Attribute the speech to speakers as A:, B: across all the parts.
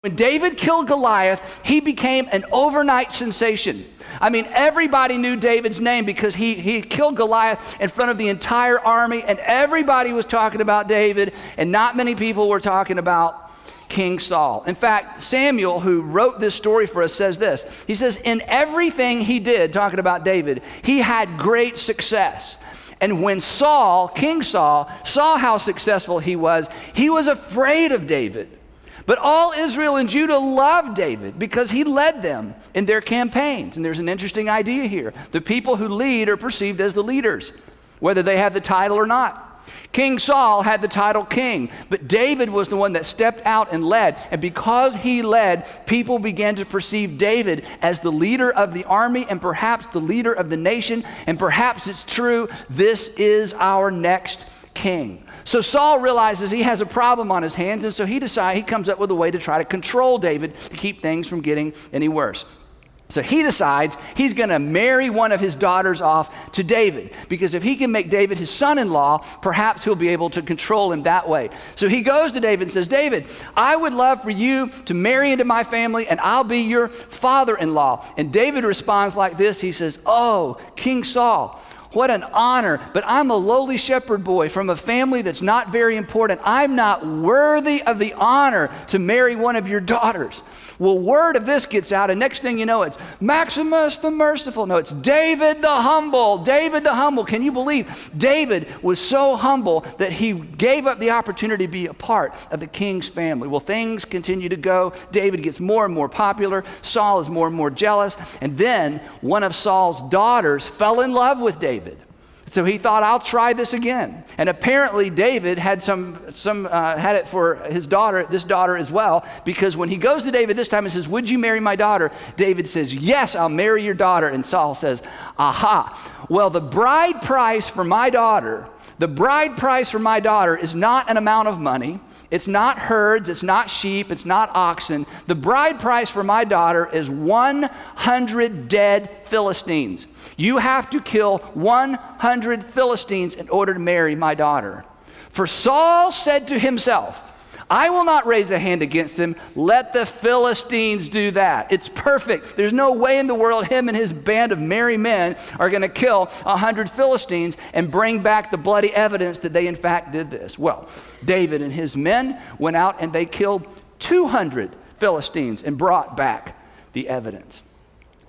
A: When David killed Goliath, he became an overnight sensation. I mean, everybody knew David's name because he killed Goliath in front of the entire army, and everybody was talking about David, and not many people were talking about King Saul. In fact, Samuel, who wrote this story for us, says this. He says, in everything he did, talking about David, he had great success. And when Saul, King Saul, saw how successful he was afraid of David. But all Israel and Judah loved David because he led them in their campaigns. And there's an interesting idea here. The people who lead are perceived as the leaders, whether they have the title or not. King Saul had the title king, but David was the one that stepped out and led. And because he led, people began to perceive David as the leader of the army and perhaps the leader of the nation. And perhaps it's true, this is our next king. So Saul realizes he has a problem on his hands, and so he comes up with a way to try to control David to keep things from getting any worse. So he decides he's going to marry one of his daughters off to David, because if he can make David his son-in-law, perhaps he'll be able to control him that way. So he goes to David and says, David, I would love for you to marry into my family, and I'll be your father-in-law. And David responds like this. He says, oh, King Saul, what an honor, but I'm a lowly shepherd boy from a family that's not very important. I'm not worthy of the honor to marry one of your daughters. Well, word of this gets out, and next thing you know, it's Maximus the merciful. No, it's David the humble. David the humble. Can you believe David was so humble that he gave up the opportunity to be a part of the king's family? Well, things continue to go. David gets more and more popular. Saul is more and more jealous. And then one of Saul's daughters fell in love with David. So he thought, I'll try this again. And apparently David had had it for his daughter, this daughter as well, because when he goes to David this time and says, would you marry my daughter? David says, yes, I'll marry your daughter. And Saul says, aha, well, the bride price for my daughter is not an amount of money. It's not herds, it's not sheep, it's not oxen. The bride price for my daughter is 100 dead Philistines. You have to kill 100 Philistines in order to marry my daughter. For Saul said to himself, I will not raise a hand against him. Let the Philistines do that. It's perfect. There's no way in the world him and his band of merry men are going to kill 100 Philistines and bring back the bloody evidence that they in fact did this. Well, David and his men went out and they killed 200 Philistines and brought back the evidence.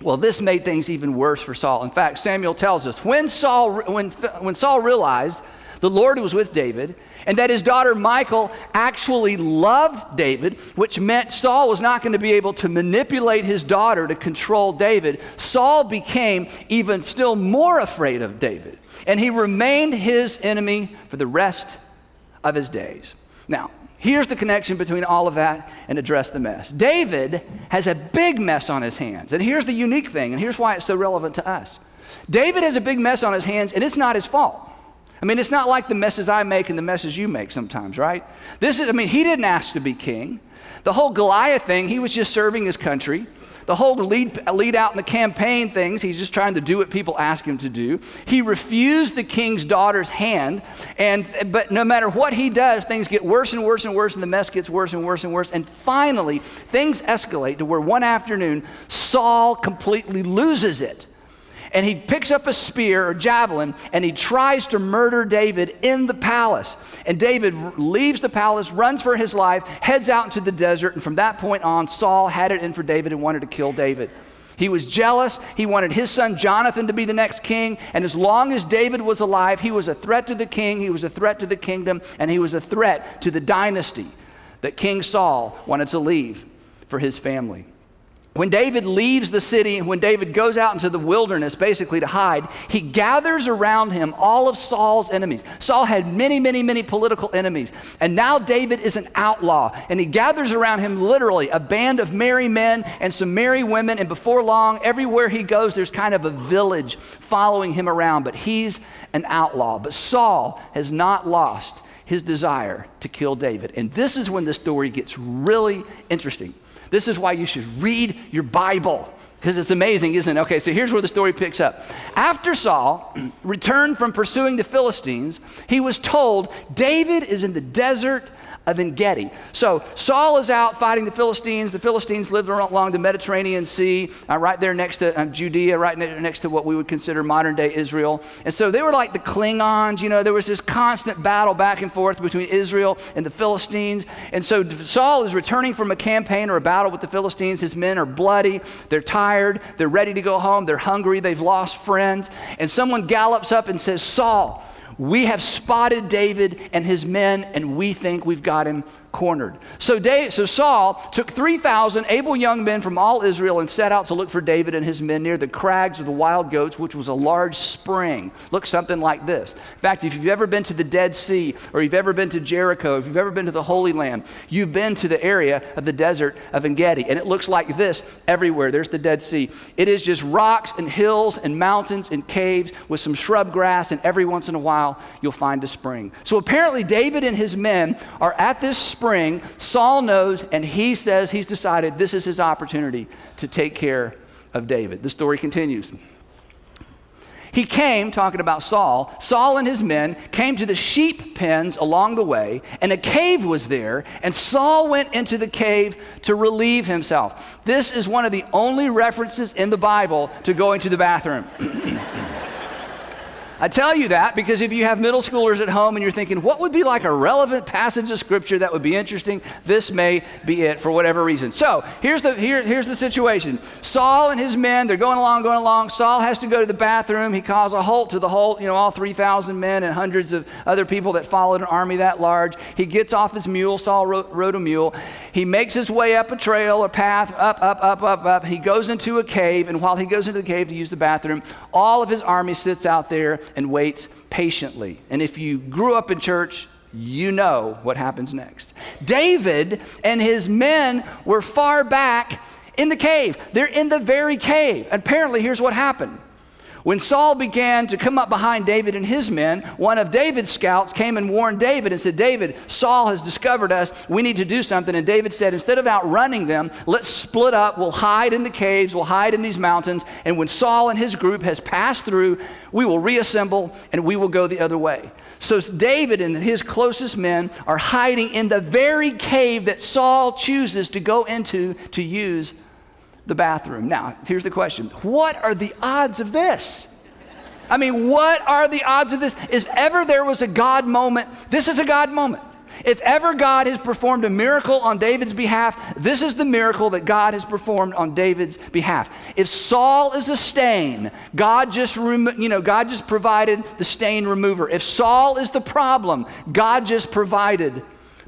A: Well, this made things even worse for Saul. In fact, Samuel tells us when Saul realized the Lord was with David, and that his daughter Michal actually loved David, which meant Saul was not going to be able to manipulate his daughter to control David, Saul became even still more afraid of David, and he remained his enemy for the rest of his days. Now, here's the connection between all of that and address the mess. David has a big mess on his hands, and here's the unique thing, and here's why it's so relevant to us. David has a big mess on his hands, and it's not his fault. I mean, it's not like the messes I make and the messes you make sometimes, right? He didn't ask to be king. The whole Goliath thing, he was just serving his country. The whole lead out in the campaign things, he's just trying to do what people ask him to do. He refused the king's daughter's hand, but no matter what he does, things get worse and worse and worse, and the mess gets worse and worse and worse. And finally, things escalate to where one afternoon, Saul completely loses it. And he picks up a spear or javelin and he tries to murder David in the palace. And David leaves the palace, runs for his life, heads out into the desert. And from that point on, Saul had it in for David and wanted to kill David. He was jealous. He wanted his son Jonathan to be the next king. And as long as David was alive, he was a threat to the king, he was a threat to the kingdom, and he was a threat to the dynasty that King Saul wanted to leave for his family. When David leaves the city, when David goes out into the wilderness basically to hide, he gathers around him all of Saul's enemies. Saul had many, many, many political enemies. And now David is an outlaw. And he gathers around him literally a band of merry men and some merry women. And before long, everywhere he goes, there's kind of a village following him around. But he's an outlaw. But Saul has not lost his desire to kill David. And this is when the story gets really interesting. This is why you should read your Bible, because it's amazing, isn't it? Okay, so here's where the story picks up. After Saul returned from pursuing the Philistines, he was told, David is in the desert of En-Gedi. So Saul is out fighting the Philistines. The Philistines lived along the Mediterranean Sea, right there next to Judea, right next to what we would consider modern day Israel. And so they were like the Klingons. There was this constant battle back and forth between Israel and the Philistines. And so Saul is returning from a campaign or a battle with the Philistines. His men are bloody, they're tired, they're ready to go home, they're hungry, they've lost friends. And someone gallops up and says, Saul, we have spotted David and his men, and we think we've got him cornered. So Saul took 3,000 able young men from all Israel and set out to look for David and his men near the crags of the wild goats, which was a large spring. Looked something like this. In fact, if you've ever been to the Dead Sea, or you've ever been to Jericho, if you've ever been to the Holy Land, you've been to the area of the desert of En-Gedi, and it looks like this everywhere. There's the Dead Sea. It is just rocks and hills and mountains and caves with some shrub grass, and every once in a while you'll find a spring. So apparently David and his men are at this spring. Saul knows, and he says he's decided this is his opportunity to take care of David. The story continues. He came, talking about Saul and his men came to the sheep pens along the way, and a cave was there, and Saul went into the cave to relieve himself. This is one of the only references in the Bible to going to the bathroom. I tell you that because if you have middle schoolers at home and you're thinking, what would be like a relevant passage of scripture that would be interesting? This may be it for whatever reason. So here's the situation. Saul and his men, they're going along. Saul has to go to the bathroom. He calls a halt to the whole, all 3,000 men and hundreds of other people that followed an army that large. He gets off his mule. Saul rode a mule. He makes his way up a trail, a path, up. He goes into a cave, and while he goes into the cave to use the bathroom, all of his army sits out there and waits patiently. And if you grew up in church, you know what happens next. David and his men were far back in the cave. They're in the very cave. And apparently, here's what happened. When Saul began to come up behind David and his men, one of David's scouts came and warned David and said, David, Saul has discovered us. We need to do something. And David said, instead of outrunning them, let's split up. We'll hide in the caves. We'll hide in these mountains. And when Saul and his group has passed through, we will reassemble and we will go the other way. So David and his closest men are hiding in the very cave that Saul chooses to go into to use the bathroom. Now, here's the question. What are the odds of this? I mean, what are the odds of this? If ever there was a God moment, this is a God moment. If ever God has performed a miracle on David's behalf, this is the miracle that God has performed on David's behalf. If Saul is a stain, God just provided the stain remover. If Saul is the problem, God just provided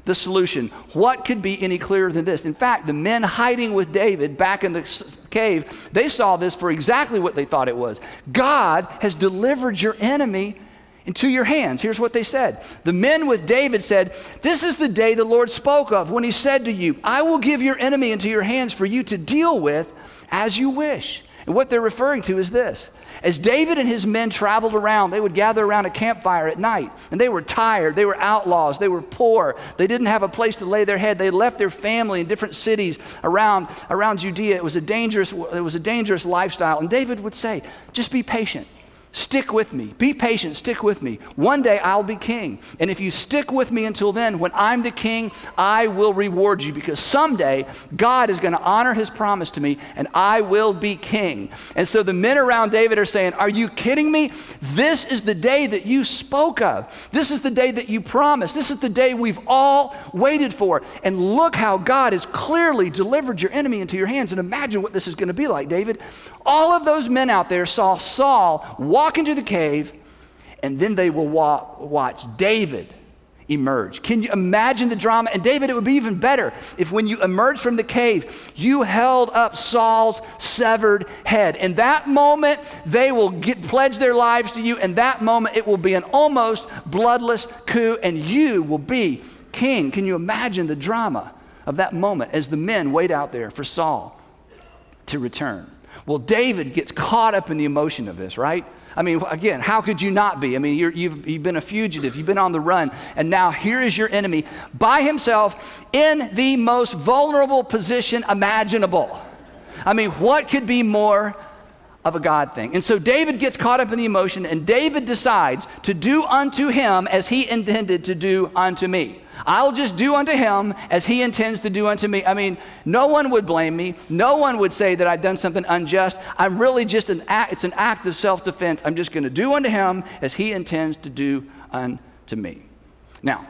A: the solution. What could be any clearer than this? In fact, the men hiding with David back in the cave, they saw this for exactly what they thought it was. God has delivered your enemy into your hands. Here's what they said. The men with David said, this is the day the Lord spoke of when he said to you, I will give your enemy into your hands for you to deal with as you wish. And what they're referring to is this. As David and his men traveled around, they would gather around a campfire at night, and they were tired, they were outlaws, they were poor, they didn't have a place to lay their head, they left their family in different cities around Judea. It was a dangerous lifestyle, and David would say, just be patient. Stick with me. Be patient. Stick with me. One day I'll be king. And if you stick with me until then, when I'm the king, I will reward you because someday God is going to honor his promise to me and I will be king. And so the men around David are saying, are you kidding me? This is the day that you spoke of. This is the day that you promised. This is the day we've all waited for. And look how God has clearly delivered your enemy into your hands. And imagine what this is going to be like, David. All of those men out there saw Saul walk into the cave, and then they will watch David emerge. Can you imagine the drama? And David, it would be even better if when you emerged from the cave, you held up Saul's severed head. In that moment, they will pledge their lives to you. In that moment, it will be an almost bloodless coup, and you will be king. Can you imagine the drama of that moment as the men wait out there for Saul to return? Well, David gets caught up in the emotion of this, right? I mean, again, how could you not be? I mean, you've been a fugitive, you've been on the run, and now here is your enemy by himself in the most vulnerable position imaginable. I mean, what could be more of a God thing. And so David gets caught up in the emotion, and David decides to do unto him as he intended to do unto me. I'll just do unto him as he intends to do unto me. I mean, no one would blame me. No one would say that I've done something unjust. I'm really just it's an act of self-defense. I'm just going to do unto him as he intends to do unto me. Now,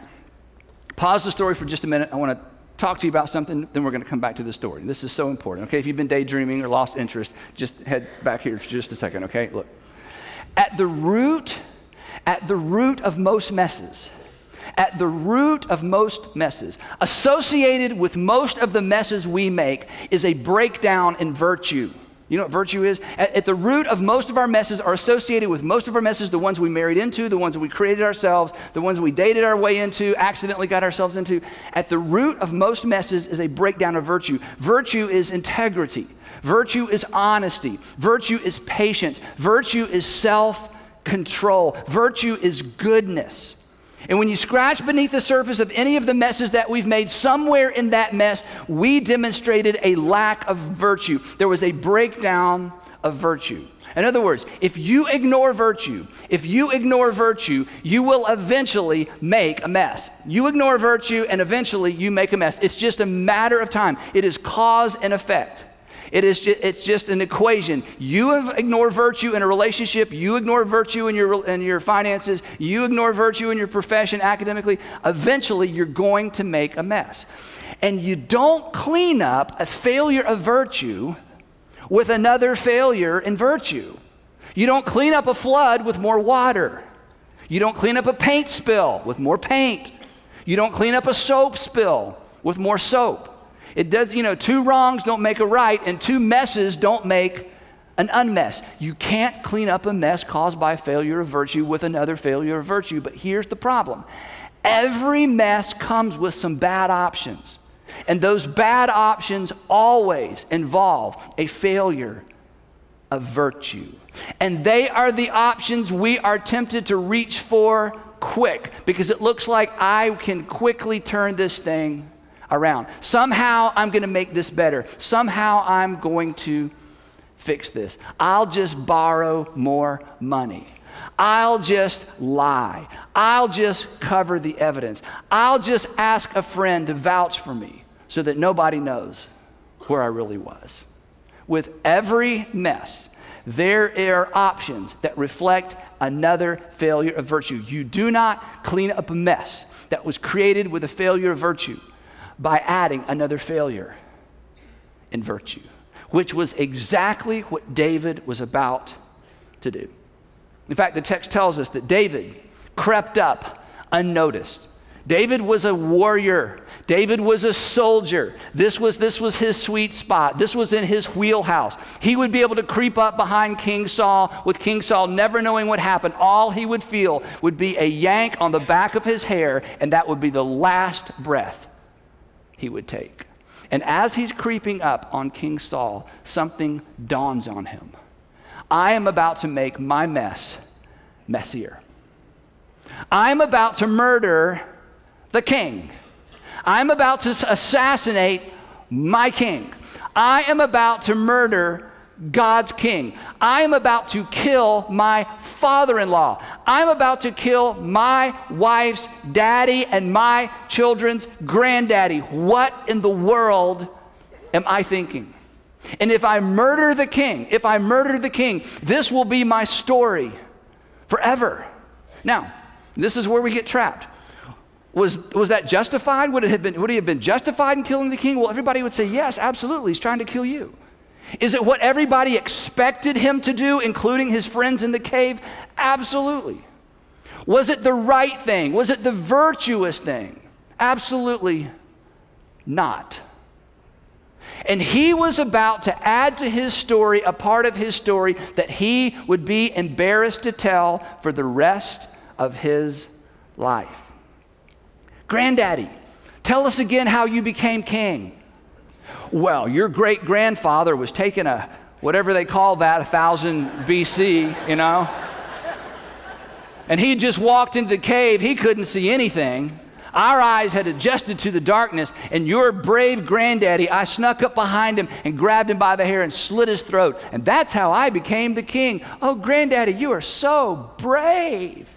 A: pause the story for just a minute. I want to talk to you about something, then we're going to come back to the story. This is so important, okay? If you've been daydreaming or lost interest, just head back here for just a second, okay? Look, at the root of most messes, associated with most of the messes we make is a breakdown in virtue. You know what virtue is? At the root of most of our messes are associated with most of our messes, the ones we married into, the ones that we created ourselves, the ones we dated our way into, accidentally got ourselves into. At the root of most messes is a breakdown of virtue. Virtue is integrity. Virtue is honesty. Virtue is patience. Virtue is self-control. Virtue is goodness. And when you scratch beneath the surface of any of the messes that we've made, somewhere in that mess, we demonstrated a lack of virtue. There was a breakdown of virtue. In other words, if you ignore virtue, you will eventually make a mess. You ignore virtue and eventually you make a mess. It's just a matter of time. It is cause and effect. It's just an equation. You ignore virtue in a relationship. You ignore virtue in your finances. You ignore virtue in your profession academically. Eventually, you're going to make a mess. And you don't clean up a failure of virtue with another failure in virtue. You don't clean up a flood with more water. You don't clean up a paint spill with more paint. You don't clean up a soap spill with more soap. It does, two wrongs don't make a right, and two messes don't make an unmess. You can't clean up a mess caused by a failure of virtue with another failure of virtue. But here's the problem. Every mess comes with some bad options. And those bad options always involve a failure of virtue. And they are the options we are tempted to reach for quick, because it looks like I can quickly turn this thing around. Somehow I'm going to make this better. Somehow I'm going to fix this. I'll just borrow more money. I'll just lie. I'll just cover the evidence. I'll just ask a friend to vouch for me so that nobody knows where I really was. With every mess, there are options that reflect another failure of virtue. You do not clean up a mess that was created with a failure of virtue by adding another failure in virtue, which was exactly what David was about to do. In fact, the text tells us that David crept up unnoticed. David was a warrior. David was a soldier. This was his sweet spot. This was in his wheelhouse. He would be able to creep up behind King Saul, with King Saul never knowing what happened. All he would feel would be a yank on the back of his hair, and that would be the last breath he would take. And as he's creeping up on King Saul, something dawns on him. I am about to make my mess messier. I'm about to murder the king. I'm about to assassinate my king. I am about to murder God's king. I am about to kill my father-in-law. I'm about to kill my wife's daddy and my children's granddaddy. What in the world am I thinking? And if I murder the king, this will be my story forever. Now, this is where we get trapped. Was that justified? Would he have been justified in killing the king? Well, everybody would say, yes, absolutely. He's trying to kill you. Is it what everybody expected him to do, including his friends in the cave? Absolutely. Was it the right thing? Was it the virtuous thing? Absolutely not. And he was about to add to his story a part of his story that he would be embarrassed to tell for the rest of his life. Granddaddy, tell us again how you became king. Well, your great-grandfather was taking whatever they call that, 1000 BC, And he just walked into the cave. He couldn't see anything. Our eyes had adjusted to the darkness, and your brave granddaddy, I snuck up behind him and grabbed him by the hair and slit his throat. And that's how I became the king. Oh, granddaddy, you are so brave.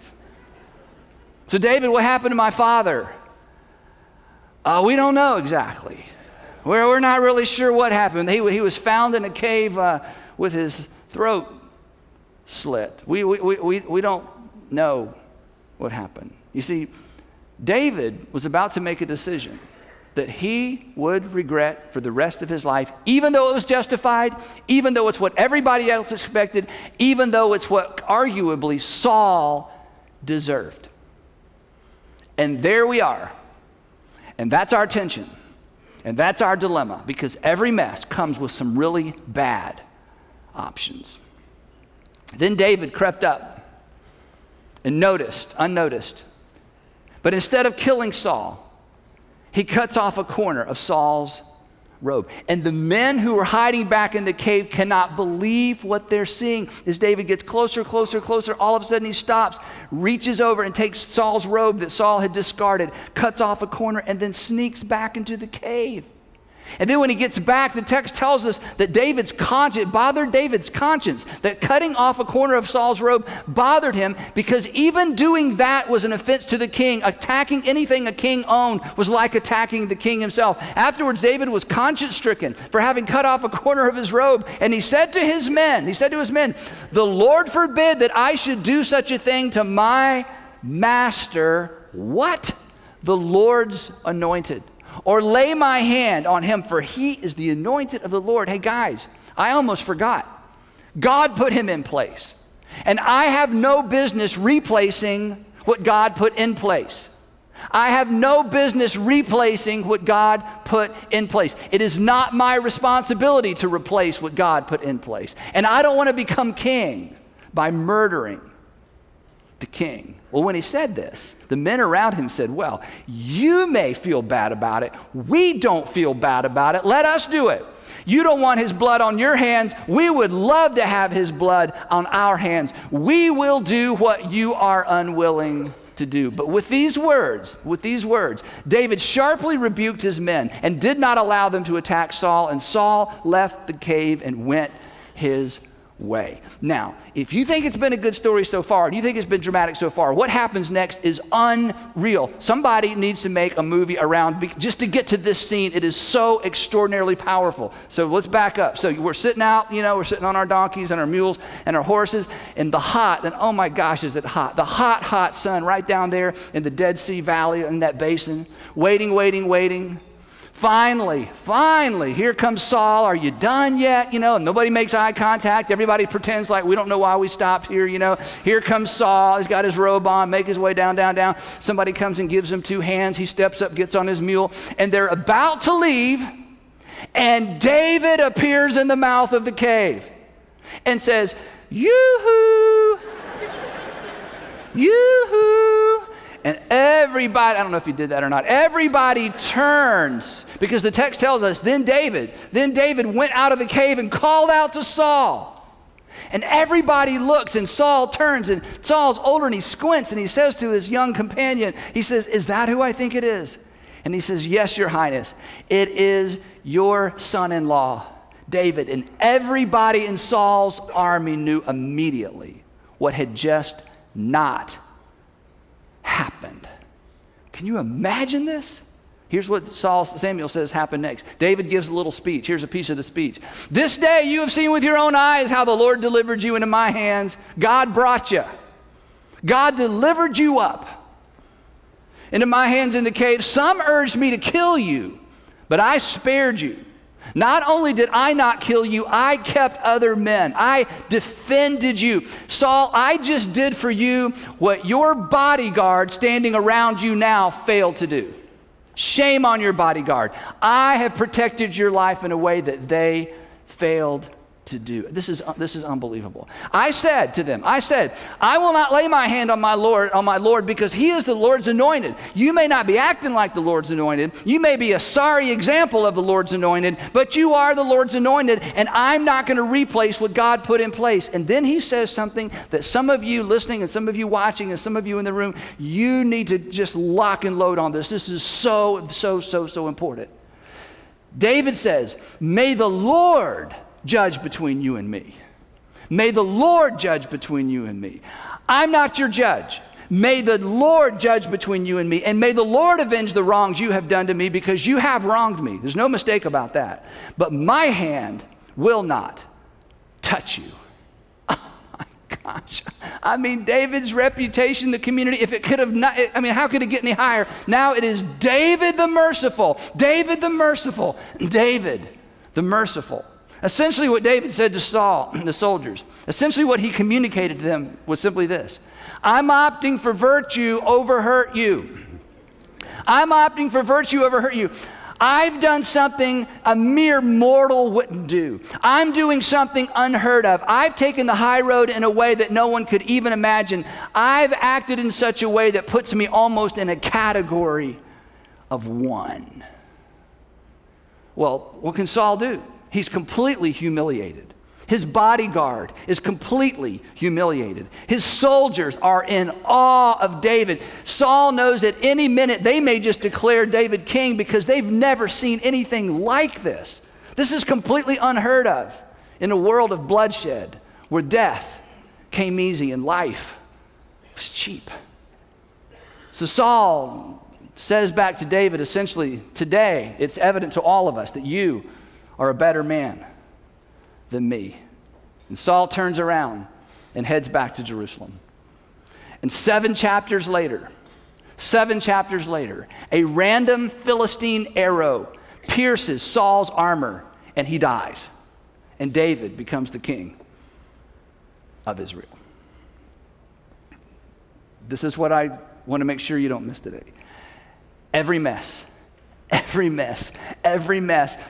A: So David, what happened to my father? We don't know exactly. We're not really sure what happened. He was found in a cave with his throat slit. We don't know what happened. You see, David was about to make a decision that he would regret for the rest of his life, even though it was justified, even though it's what everybody else expected, even though it's what arguably Saul deserved. And there we are. And that's our tension. And that's our dilemma, because every mess comes with some really bad options. Then David crept up and unnoticed. But instead of killing Saul, he cuts off a corner of Saul's robe. And the men who are hiding back in the cave cannot believe what they're seeing. As David gets closer, all of a sudden he stops, reaches over and takes Saul's robe that Saul had discarded, cuts off a corner, and then sneaks back into the cave. And then when he gets back, the text tells us that it bothered David's conscience, that cutting off a corner of Saul's robe bothered him, because even doing that was an offense to the king. Attacking anything a king owned was like attacking the king himself. Afterwards, David was conscience-stricken for having cut off a corner of his robe, and he said to his men, "The Lord forbid that I should do such a thing to my master," what? "The Lord's anointed, or lay my hand on him, for he is the anointed of the Lord." Hey guys, I almost forgot. God put him in place. And I have no business replacing what God put in place. I have no business replacing what God put in place. It is not my responsibility to replace what God put in place. And I don't want to become king by murdering the king. Well, when he said this, the men around him said, "Well, you may feel bad about it. We don't feel bad about it. Let us do it. You don't want his blood on your hands. We would love to have his blood on our hands. We will do what you are unwilling to do." But with these words, David sharply rebuked his men and did not allow them to attack Saul, and Saul left the cave and went his way. Now, if you think it's been a good story so far, and you think it's been dramatic so far, what happens next is unreal. Somebody needs to make a movie around just to get to this scene. It is so extraordinarily powerful. So let's back up. So we're sitting out, we're sitting on our donkeys and our mules and our horses, and oh my gosh, is it hot. The hot sun right down there in the Dead Sea Valley in that basin, waiting. Finally, here comes Saul. "Are you done yet?" And nobody makes eye contact. Everybody pretends like we don't know why we stopped here, Here comes Saul. He's got his robe on, make his way down. Somebody comes and gives him 2 hands. He steps up, gets on his mule, and they're about to leave, and David appears in the mouth of the cave and says, "Yoo-hoo! Yoo-hoo!" And everybody, I don't know if he did that or not, everybody turns, because the text tells us, then David went out of the cave and called out to Saul. And everybody looks, and Saul turns, and Saul's older, and he squints, and he says to his young companion, he says, "Is that who I think it is?" And he says, "Yes, your highness, it is your son-in-law, David." And everybody in Saul's army knew immediately what had just not happened. Can you imagine this? Here's what Samuel says happened next. David gives a little speech. Here's a piece of the speech. "This day you have seen with your own eyes how the Lord delivered you into my hands. God brought you. God delivered you up into my hands in the cave. Some urged me to kill you, but I spared you. Not only did I not kill you, I kept other men. I defended you. Saul, I just did for you what your bodyguard standing around you now failed to do. Shame on your bodyguard. I have protected your life in a way that they failed to do. This is unbelievable. I said to them, I will not lay my hand on my Lord because he is the Lord's anointed. You may not be acting like the Lord's anointed. You may be a sorry example of the Lord's anointed, but you are the Lord's anointed, and I'm not going to replace what God put in place. And then he says something that some of you listening and some of you watching and some of you in the room, you need to just lock and load on this. This is so important. David says, may the Lord judge between you and me. May the Lord judge between you and me. I'm not your judge. May the Lord judge between you and me, and may the Lord avenge the wrongs you have done to me because you have wronged me. There's no mistake about that. But my hand will not touch you. Oh my gosh. I mean, David's reputation in the community, if it could have not, how could it get any higher? Now it is David the merciful, David the merciful, David the merciful. Essentially what David said to Saul and the soldiers, essentially what he communicated to them was simply this: I'm opting for virtue over hurt you. I'm opting for virtue over hurt you. I've done something a mere mortal wouldn't do. I'm doing something unheard of. I've taken the high road in a way that no one could even imagine. I've acted in such a way that puts me almost in a category of one. Well, what can Saul do? He's completely humiliated. His bodyguard is completely humiliated. His soldiers are in awe of David. Saul knows at any minute they may just declare David king because they've never seen anything like this. This is completely unheard of in a world of bloodshed where death came easy and life was cheap. So Saul says back to David, essentially, today it's evident to all of us that you are a better man than me. And Saul turns around and heads back to Jerusalem. And 7 chapters later, a random Philistine arrow pierces Saul's armor and he dies. And David becomes the king of Israel. This is what I want to make sure you don't miss today. Every mess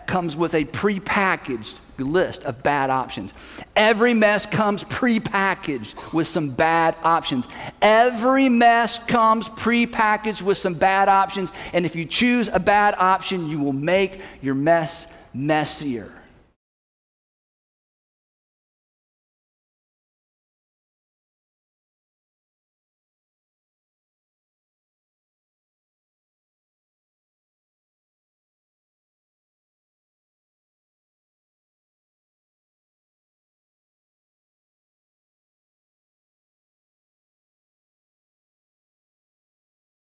A: comes with a prepackaged list of bad options. Every mess comes prepackaged with some bad options. Every mess comes prepackaged with some bad options, and if you choose a bad option, you will make your mess messier.